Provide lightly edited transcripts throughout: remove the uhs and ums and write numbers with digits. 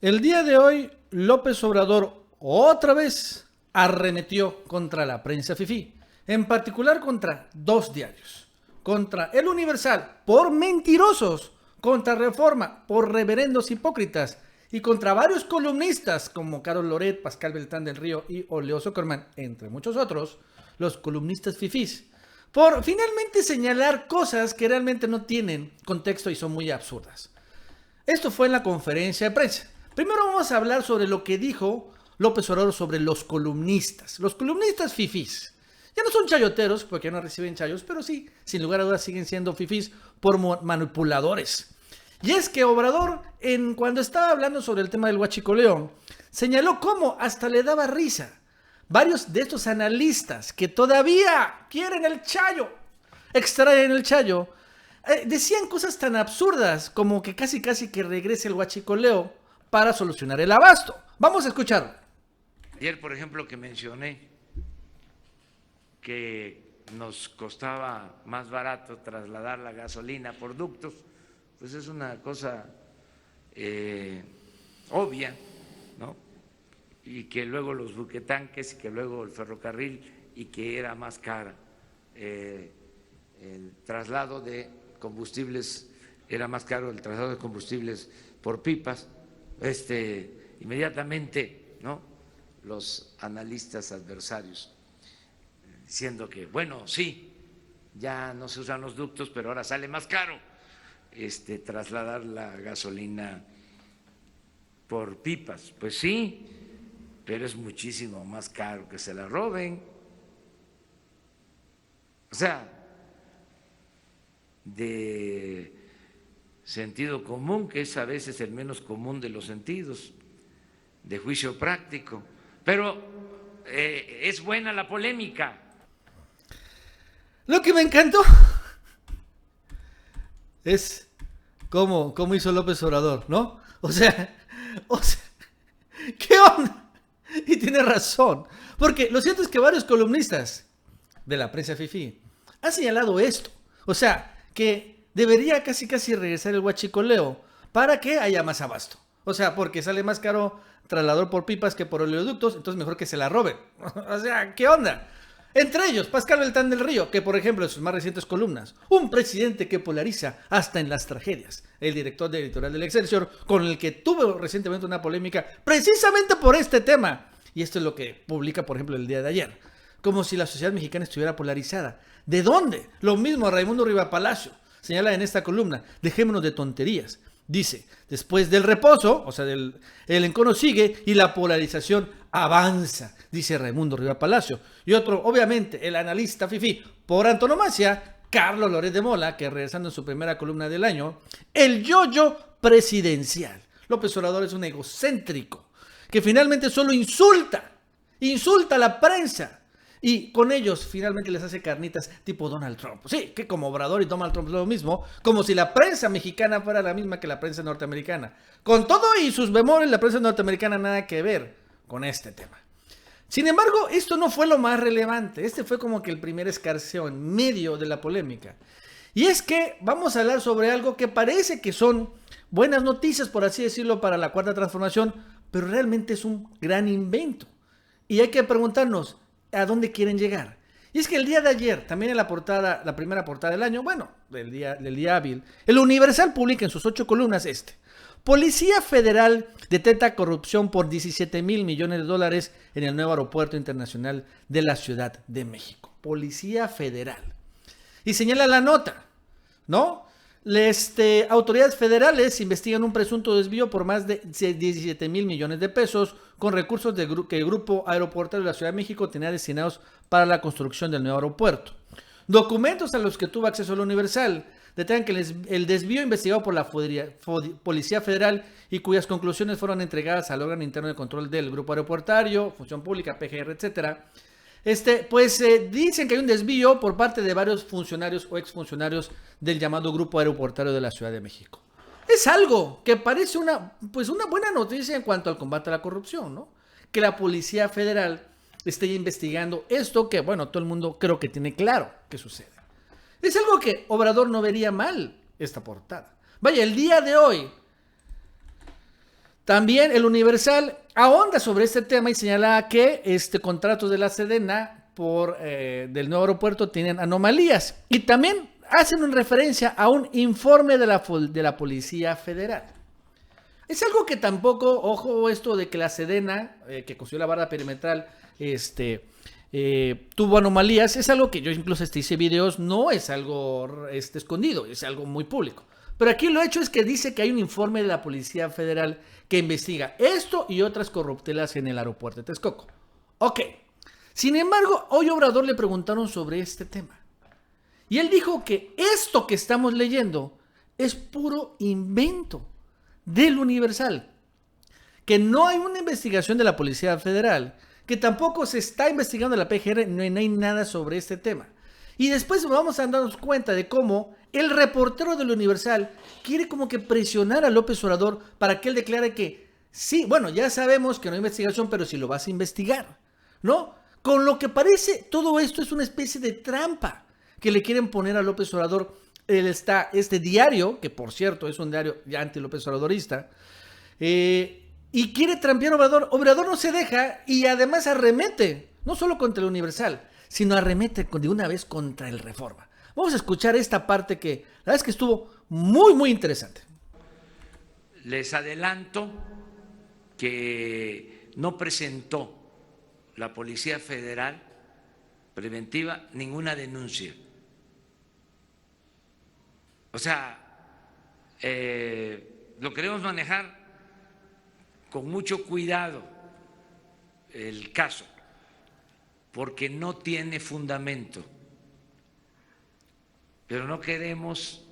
El día de hoy, López Obrador otra vez arremetió contra la prensa fifí, en particular contra dos diarios, contra El Universal por mentirosos, contra Reforma por reverendos hipócritas y contra varios columnistas como Carol Loret, Pascal Beltrán del Río y Oleo Zuckerman, entre muchos otros, los columnistas fifís, por finalmente señalar cosas que realmente no tienen contexto y son muy absurdas. Esto fue en la conferencia de prensa. Primero vamos a hablar sobre lo que dijo López Obrador sobre los columnistas. Los columnistas fifís. Ya no son chayoteros, porque ya no reciben chayos, pero sí, sin lugar a dudas, siguen siendo fifís por manipuladores. Y es que Obrador, cuando estaba hablando sobre el tema del huachicoleo, señaló cómo hasta le daba risa. Varios de estos analistas que todavía quieren el chayo, extraen el chayo, decían cosas tan absurdas como que casi que regrese el huachicoleo para solucionar el abasto. Vamos a escucharlo. Ayer, por ejemplo, que mencioné que nos costaba más barato trasladar la gasolina por ductos, pues es una cosa obvia, ¿no? Y que luego los buquetanques y que luego el ferrocarril y que era más cara el traslado de combustibles, era más caro el traslado de combustibles por pipas. Inmediatamente, ¿no?, los analistas adversarios diciendo que, bueno, sí, ya no se usan los ductos, pero ahora sale más caro trasladar la gasolina por pipas. Pues sí, pero es muchísimo más caro que se la roben. O sea, de sentido común, que es a veces el menos común de los sentidos, de juicio práctico. Pero es buena la polémica. Lo que me encantó es cómo hizo López Obrador, ¿no? O sea, ¿qué onda? Y tiene razón, porque lo cierto es que varios columnistas de la prensa fifí han señalado esto. O sea, que debería casi regresar el huachicoleo para que haya más abasto. O sea, porque sale más caro trasladar por pipas que por oleoductos, entonces mejor que se la roben. O sea, ¿qué onda? Entre ellos, Pascal Beltrán del Río, que por ejemplo en sus más recientes columnas, un presidente que polariza hasta en las tragedias, el director de editorial del Excelsior, con el que tuvo recientemente una polémica precisamente por este tema. Y esto es lo que publica, por ejemplo, el día de ayer. Como si la sociedad mexicana estuviera polarizada. ¿De dónde? Lo mismo Raimundo Riva Palacio señala en esta columna, dejémonos de tonterías. Dice, después del reposo, o sea, el encono sigue y la polarización avanza, dice Raimundo Riva Palacio. Y otro, obviamente, el analista fifí por antonomasia, Carlos Loret de Mola, que regresando en su primera columna del año, el yo-yo presidencial. López Obrador es un egocéntrico que finalmente solo insulta a la prensa. Y con ellos finalmente les hace carnitas tipo Donald Trump. Sí, que como Obrador y Donald Trump es lo mismo, como si la prensa mexicana fuera la misma que la prensa norteamericana. Con todo y sus bemoles, la prensa norteamericana nada que ver con este tema. Sin embargo, esto no fue lo más relevante. Este fue como que el primer escarceo en medio de la polémica. Y es que vamos a hablar sobre algo que parece que son buenas noticias, por así decirlo, para la Cuarta Transformación, pero realmente es un gran invento. Y hay que preguntarnos, ¿a dónde quieren llegar? Y es que el día de ayer, también en la primera portada del año, bueno, del día hábil, el Universal publica en sus 8 columnas Policía Federal detecta corrupción por 17 mil millones de dólares en el nuevo aeropuerto internacional de la Ciudad de México. Policía Federal. Y señala la nota, ¿no? Autoridades federales investigan un presunto desvío por más de 17 mil millones de pesos con recursos que el Grupo Aeroportuario de la Ciudad de México tenía destinados para la construcción del nuevo aeropuerto. Documentos a los que tuvo acceso el Universal detallan que el desvío investigado por la Policía Federal y cuyas conclusiones fueron entregadas al órgano interno de control del Grupo Aeroportuario, Función Pública, PGR, etcétera. Dicen que hay un desvío por parte de varios funcionarios o exfuncionarios del llamado Grupo Aeroportuario de la Ciudad de México. Es algo que parece una buena noticia en cuanto al combate a la corrupción, ¿no? Que la Policía Federal esté investigando esto que, bueno, todo el mundo creo que tiene claro que sucede. Es algo que Obrador no vería mal esta portada. Vaya, el día de hoy También el Universal ahonda sobre este tema y señala que contratos de la Sedena del nuevo aeropuerto tienen anomalías. Y también hacen una referencia a un informe de la Policía Federal. Es algo que tampoco, ojo, esto de que la Sedena, que construyó la barra perimetral, tuvo anomalías, es algo que yo incluso hice videos, no es algo escondido, es algo muy público. Pero aquí lo hecho es que dice que hay un informe de la Policía Federal que investiga esto y otras corruptelas en el aeropuerto de Texcoco. Ok. Sin embargo, hoy Obrador le preguntaron sobre este tema. Y él dijo que esto que estamos leyendo es puro invento del Universal. Que no hay una investigación de la Policía Federal, que tampoco se está investigando la PGR, no hay nada sobre este tema. Y después vamos a darnos cuenta de cómo el reportero del Universal quiere como que presionar a López Obrador para que él declare que sí, bueno, ya sabemos que no hay investigación, pero si lo vas a investigar, ¿no? Con lo que parece, todo esto es una especie de trampa que le quieren poner a López Obrador. Este diario, que por cierto es un diario ya anti-López Obradorista, y quiere trampear a Obrador. Obrador no se deja y además arremete, no solo contra el Universal, sino arremete de una vez contra el Reforma. Vamos a escuchar esta parte que la verdad es que estuvo muy, muy interesante. Les adelanto que no presentó la Policía Federal preventiva ninguna denuncia. O sea, lo queremos manejar con mucho cuidado el caso, porque no tiene fundamento, pero no queremos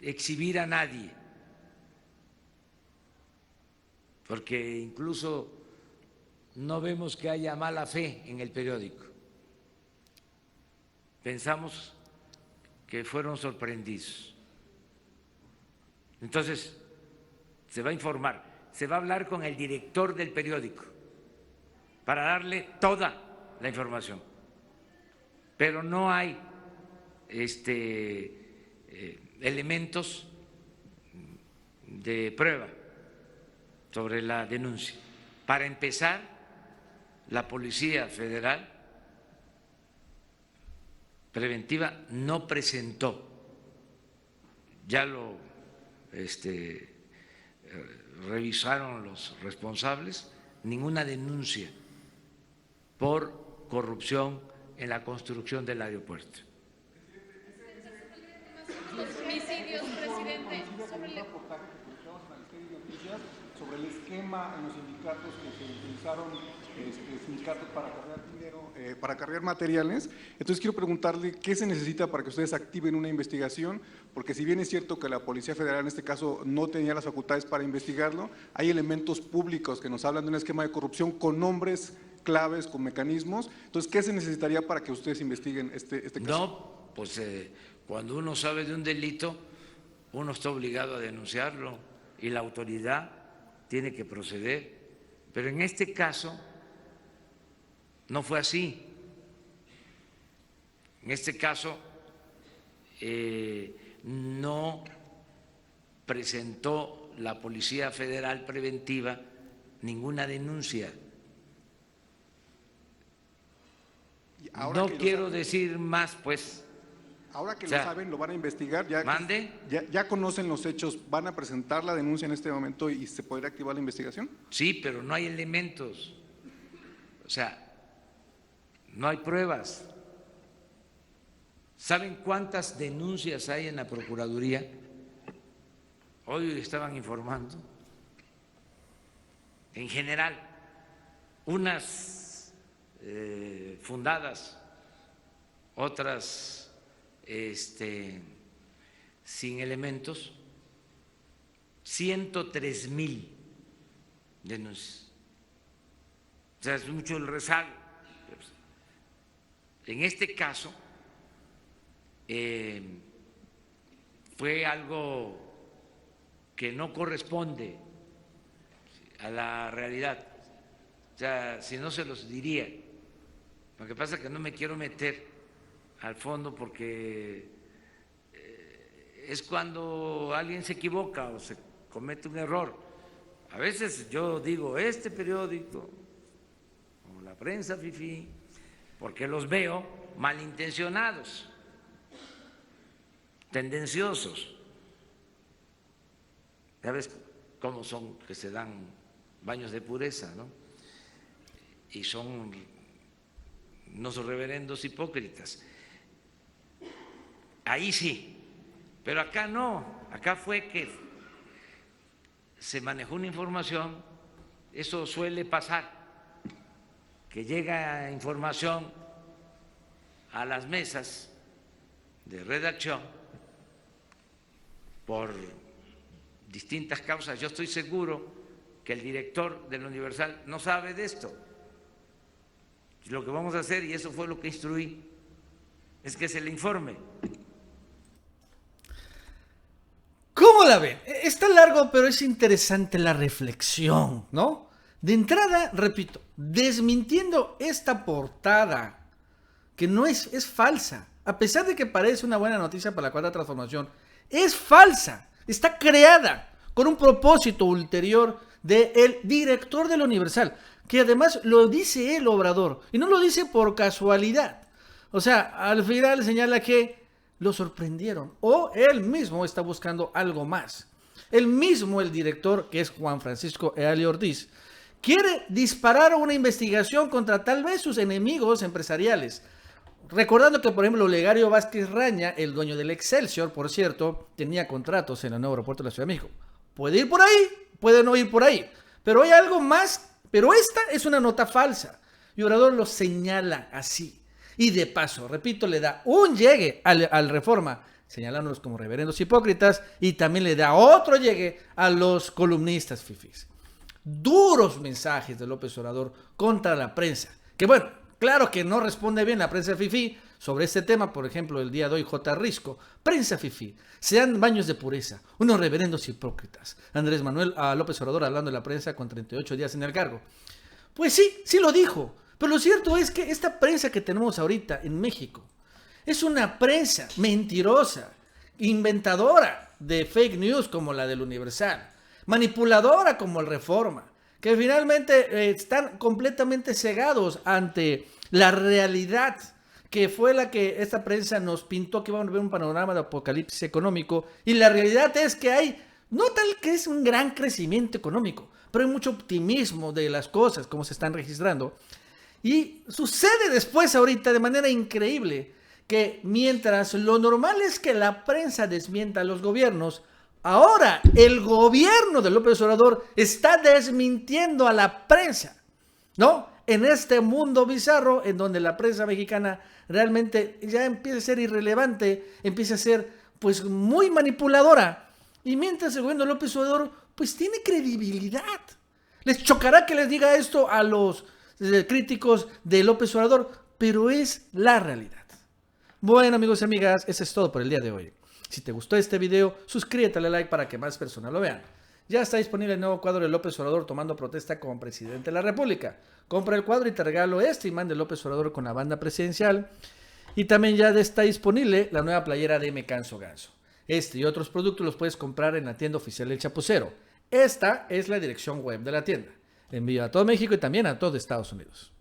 exhibir a nadie, porque incluso no vemos que haya mala fe en el periódico. Pensamos que fueron sorprendidos. Entonces, se va a informar, se va a hablar con el director del periódico para darle toda la información. Pero no hay elementos de prueba sobre la denuncia. Para empezar, la Policía Federal preventiva no presentó, ya lo revisaron los responsables, ninguna denuncia por corrupción en la construcción del aeropuerto. Los homicidios, presidente. Sobre el esquema en los sindicatos que se utilizaron sindicatos para cargar dinero, para cargar materiales. Entonces quiero preguntarle qué se necesita para que ustedes activen una investigación, porque si bien es cierto que la Policía Federal en este caso no tenía las facultades para investigarlo, hay elementos públicos que nos hablan de un esquema de corrupción con nombres claves, con mecanismos. Entonces, ¿qué se necesitaría para que ustedes investiguen este caso? No, pues cuando uno sabe de un delito, uno está obligado a denunciarlo y la autoridad tiene que proceder. Pero en este caso no fue así. En este caso no presentó la Policía Federal preventiva ninguna denuncia. No quiero decir más, pues. Ahora que lo saben, lo van a investigar, ¿Mande? ya conocen los hechos, ¿van a presentar la denuncia en este momento y se podrá activar la investigación? Sí, pero no hay elementos, o sea, no hay pruebas. ¿Saben cuántas denuncias hay en la Procuraduría? Hoy estaban informando. En general, unas fundadas, otras sin elementos, 103,000 denuncias. O sea, es mucho el rezago. En este caso fue algo que no corresponde a la realidad. O sea, si no se los diría. Lo que pasa es que no me quiero meter al fondo porque es cuando alguien se equivoca o se comete un error. A veces yo digo, este periódico, o la prensa fifí, porque los veo malintencionados, tendenciosos. Ya ves cómo son, que se dan baños de pureza, ¿no? Y son unos reverendos hipócritas. Ahí sí, pero acá no, acá fue que se manejó una información, eso suele pasar, que llega información a las mesas de redacción por distintas causas. Yo estoy seguro que el director del Universal no sabe de esto. Lo que vamos a hacer, y eso fue lo que instruí, es que se le informe. ¿Cómo la ven? Está largo, pero es interesante la reflexión, ¿no? De entrada, repito, desmintiendo esta portada, que no es falsa, a pesar de que parece una buena noticia para la Cuarta Transformación, es falsa, está creada con un propósito ulterior del director del Universal, que además lo dice el Obrador, y no lo dice por casualidad. O sea, al final señala que lo sorprendieron, o él mismo está buscando algo más. Él mismo, el director, que es Juan Francisco Eali Ortiz, quiere disparar una investigación contra tal vez sus enemigos empresariales. Recordando que, por ejemplo, Olegario Vázquez Raña, el dueño del Excelsior, por cierto, tenía contratos en el nuevo aeropuerto de la Ciudad de México. Puede ir por ahí, puede no ir por ahí, pero hay algo más. Pero esta es una nota falsa, y Obrador lo señala así. Y de paso, repito, le da un llegue al Reforma, señalándolos como reverendos hipócritas, y también le da otro llegue a los columnistas fifís. Duros mensajes de López Obrador contra la prensa, que bueno, claro que no responde bien la prensa fifí sobre este tema. Por ejemplo, el día de hoy, J. Risco, prensa fifí, se dan baños de pureza, unos reverendos hipócritas. Andrés Manuel López Obrador hablando de la prensa con 38 días en el cargo. Pues sí lo dijo. Pero lo cierto es que esta prensa que tenemos ahorita en México es una prensa mentirosa, inventadora de fake news como la del Universal, manipuladora como el Reforma, que finalmente están completamente cegados ante la realidad que fue la que esta prensa nos pintó, que íbamos a ver un panorama de apocalipsis económico, y la realidad es que hay, no tal que es un gran crecimiento económico, pero hay mucho optimismo de las cosas como se están registrando. Y sucede después ahorita de manera increíble que mientras lo normal es que la prensa desmienta a los gobiernos, ahora el gobierno de López Obrador está desmintiendo a la prensa, ¿no? En este mundo bizarro en donde la prensa mexicana realmente ya empieza a ser irrelevante, empieza a ser pues muy manipuladora. Y mientras el gobierno de López Obrador pues tiene credibilidad. Les chocará que les diga esto a los críticos de López Obrador, pero es la realidad. Bueno, amigos y amigas, eso es todo por el día de hoy. Si te gustó este video, suscríbete, dale like para que más personas lo vean. Ya está disponible el nuevo cuadro de López Obrador tomando protesta como presidente de la República. Compra el cuadro y te regalo este imán de López Obrador con la banda presidencial. Y también ya está disponible la nueva playera de Me Canso Ganso. Este y otros productos los puedes comprar en la tienda oficial del Chapucero. Esta es la dirección web de la tienda. Envío a todo México y también a todo Estados Unidos.